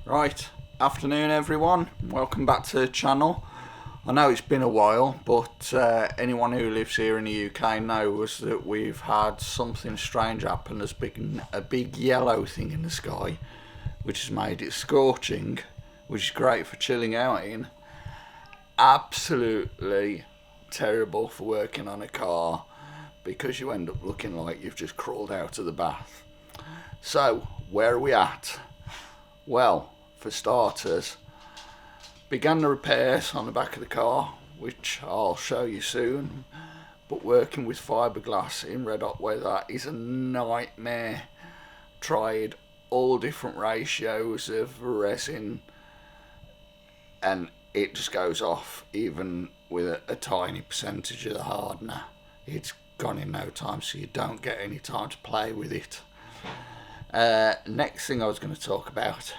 Right, afternoon everyone, welcome back to the channel. I know it's been a while, but anyone who lives here in the UK knows that we've had something strange happen. There's been a big yellow thing in the sky, which has made it scorching, which is great for chilling out in. Absolutely terrible for working on a car, because you end up looking like you've just crawled out of the bath. So, where are we at? Well, for starters, began the repairs on the back of the car, which I'll show you soon, but working with fibreglass in red hot weather is a nightmare. Tried all different ratios of resin and it just goes off even with a tiny percentage of the hardener. It's gone in no time, so you don't get any time to play with it. Next thing I was going to talk about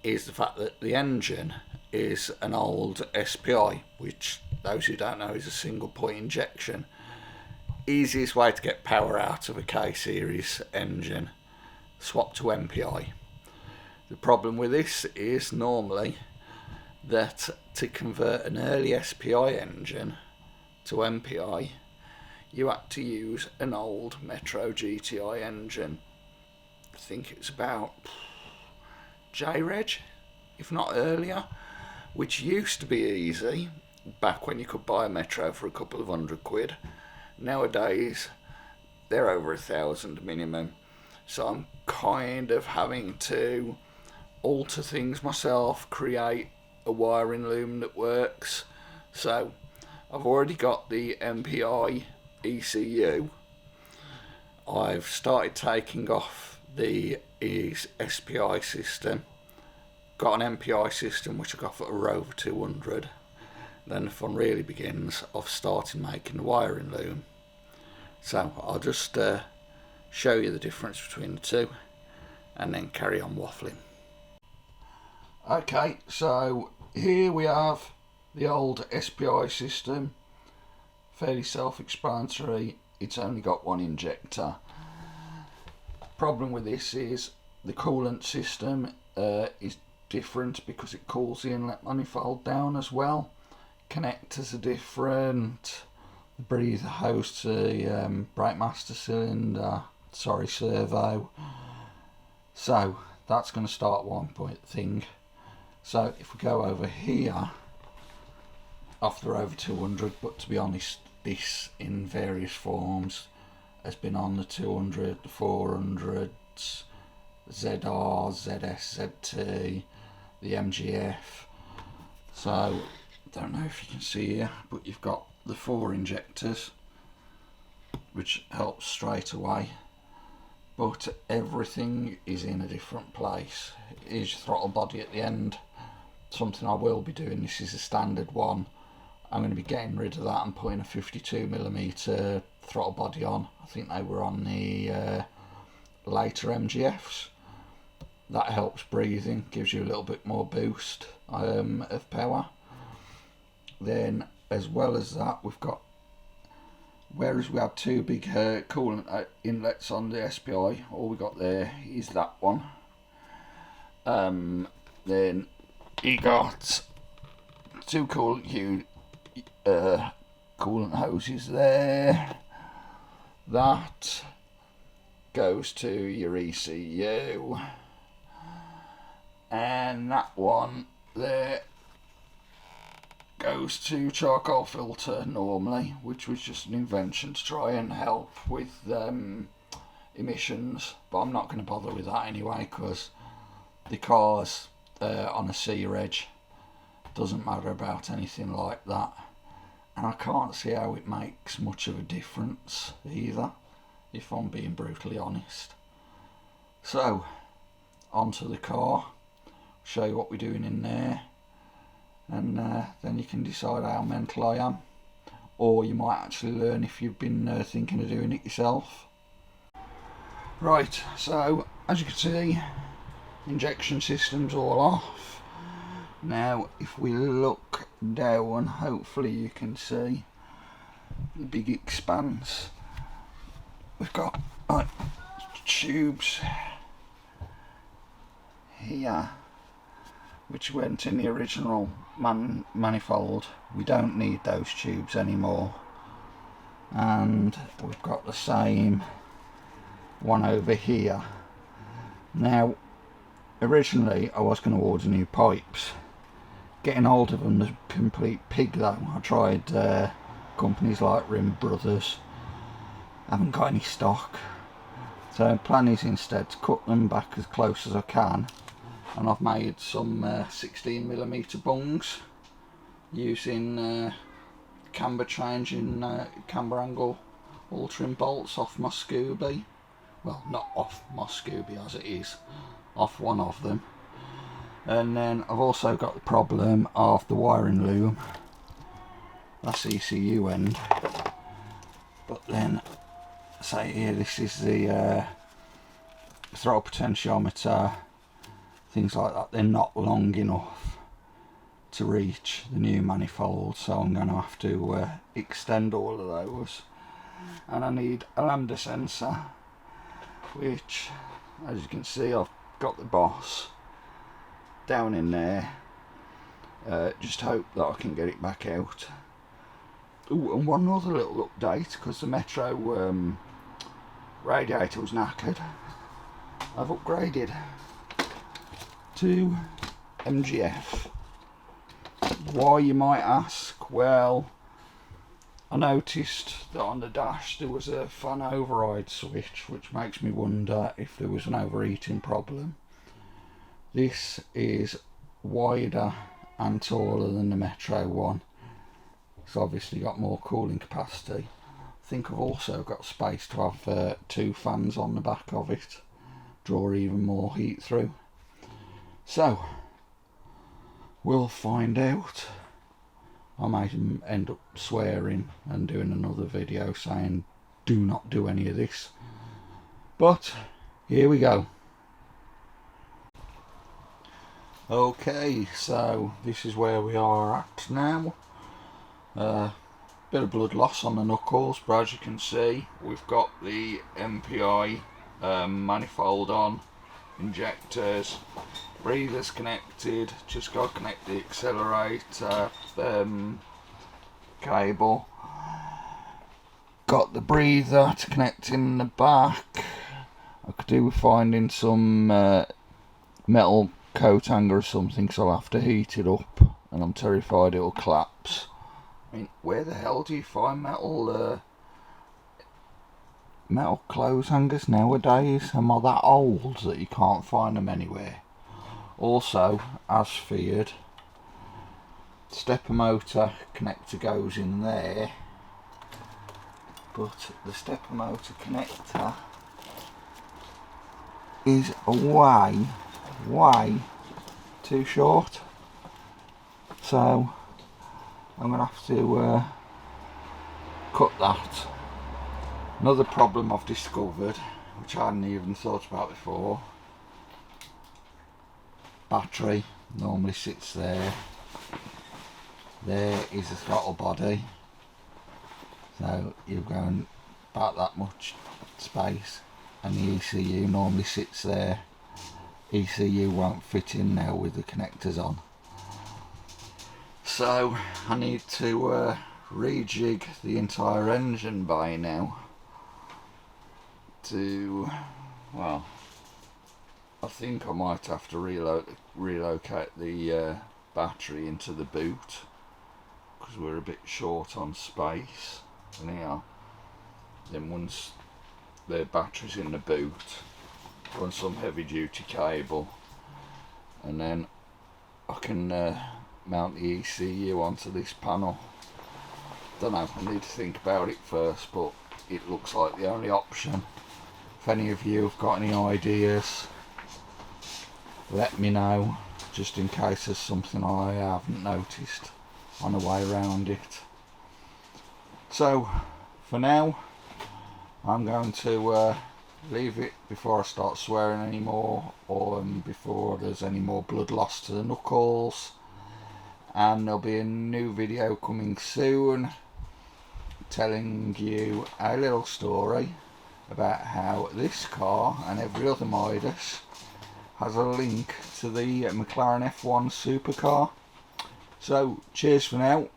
is the fact that the engine is an old SPI, which those who don't know is a single point injection. Easiest way to get power out of a K series engine, swap to MPI. The problem with this is normally that to convert an early SPI engine to MPI, you had to use an old Metro GTI engine. I think it's about J-Reg, if not earlier, which used to be easy back when you could buy a Metro for a couple of £100. Nowadays they're over 1,000 minimum, so I'm kind of having to alter things myself, create a wiring loom that works. So I've already got the MPI ECU. I've started taking off the SPI system. Got an MPI system which I got for a Rover 200. Then the fun really begins of starting making the wiring loom. So I'll just show you the difference between the two and then carry on waffling. Okay, so here we have the old SPI system. Fairly self-explanatory. It's only got one injector. Problem with this is the coolant system is different because it cools the inlet manifold down as well. Connectors are different. The breather hose to the brake master cylinder, servo. So that's going to start one point thing. So if we go over here, off the Rover 200, but to be honest, this in various forms has been on the 200, the 400s, ZR, ZS, ZT, the MGF. So I don't know if you can see here, but you've got the 4 injectors, which helps straight away, but everything is in a different place. Here's your throttle body at the end, something I will be doing. This is a standard one. I'm going to be getting rid of that and putting a 52mm throttle body on. I think they were on the later MGFs. That helps breathing, gives you a little bit more boost of power. Then as well as that, we've got, whereas we had 2 big coolant inlets on the SPI, all we got there is that one. Then you got 2 coolant hoses there. That goes to your ECU, and that one there goes to charcoal filter normally, which was just an invention to try and help with emissions, but I'm not going to bother with that anyway, because the car's on a C-Reg, doesn't matter about anything like that, and I can't see how it makes much of a difference either, if I'm being brutally honest. So onto the car, show you what we're doing in there, and then you can decide how mental I am, or you might actually learn if you've been thinking of doing it yourself. Right, so as you can see, injection system's all off. Now if we look down, hopefully you can see the big expanse. We've got tubes here which went in the original manifold. We don't need those tubes anymore, and we've got the same one over here. Now originally I was going to order new pipes. Getting hold of them was a complete pig though. I tried companies like Rim Brothers, haven't got any stock, so plan is instead to cut them back as close as I can, and I've made some 16mm bungs using camber changing camber angle altering bolts off my Scooby. Well, not off my Scooby as it is, off one of them. And then I've also got the problem of the wiring loom. That's ECU end. But then, say here, this is the throttle potentiometer, things like that. They're not long enough to reach the new manifold, so I'm going to have to extend all of those. And I need a lambda sensor, which, as you can see, I've got the Boss down in there. Just hope that I can get it back out. Ooh, and one other little update, because the Metro radiator was knackered. I've upgraded to MGF. Why, you might ask? Well, I noticed that on the dash there was a fan override switch, which makes me wonder if there was an overheating problem. This is wider and taller than the Metro one. It's obviously got more cooling capacity. I think I've also got space to have 2 fans on the back of it, draw even more heat through. So we'll find out. I might end up swearing and doing another video saying do not do any of this, but here we go. Okay, so this is where we are at now. Bit of blood loss on the knuckles, but as you can see, we've got the MPI manifold on, injectors, breathers connected, just got to connect the accelerator cable. Got the breather to connect in the back. I could do with finding some metal coat hanger or something, so I'll have to heat it up, and I'm terrified it'll collapse. I mean, where the hell do you find metal clothes hangers nowadays? Am I that old that you can't find them anywhere? Also, as feared, stepper motor connector goes in there, but the stepper motor connector is way too short, so I'm going to have to cut that. Another problem I've discovered, which I hadn't even thought about before, battery normally sits there. There is the throttle body, so you're going about that much space, and the ECU normally sits there. ECU won't fit in now with the connectors on, so I need to rejig the entire engine by now to, well, I think I might have to relocate the battery into the boot, because we're a bit short on space now. Then once the battery's in the boot, run some heavy duty cable, and then I can mount the ECU onto this panel. Don't know, I need to think about it first, but it looks like the only option. If any of you have got any ideas, let me know, just in case there's something I haven't noticed on the way around it. So for now, I'm going to leave it before I start swearing anymore, or before there's any more blood loss to the knuckles. And there'll be a new video coming soon telling you a little story about how this car and every other Midas has a link to the McLaren F1 supercar. So cheers for now,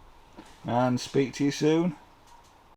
and speak to you soon.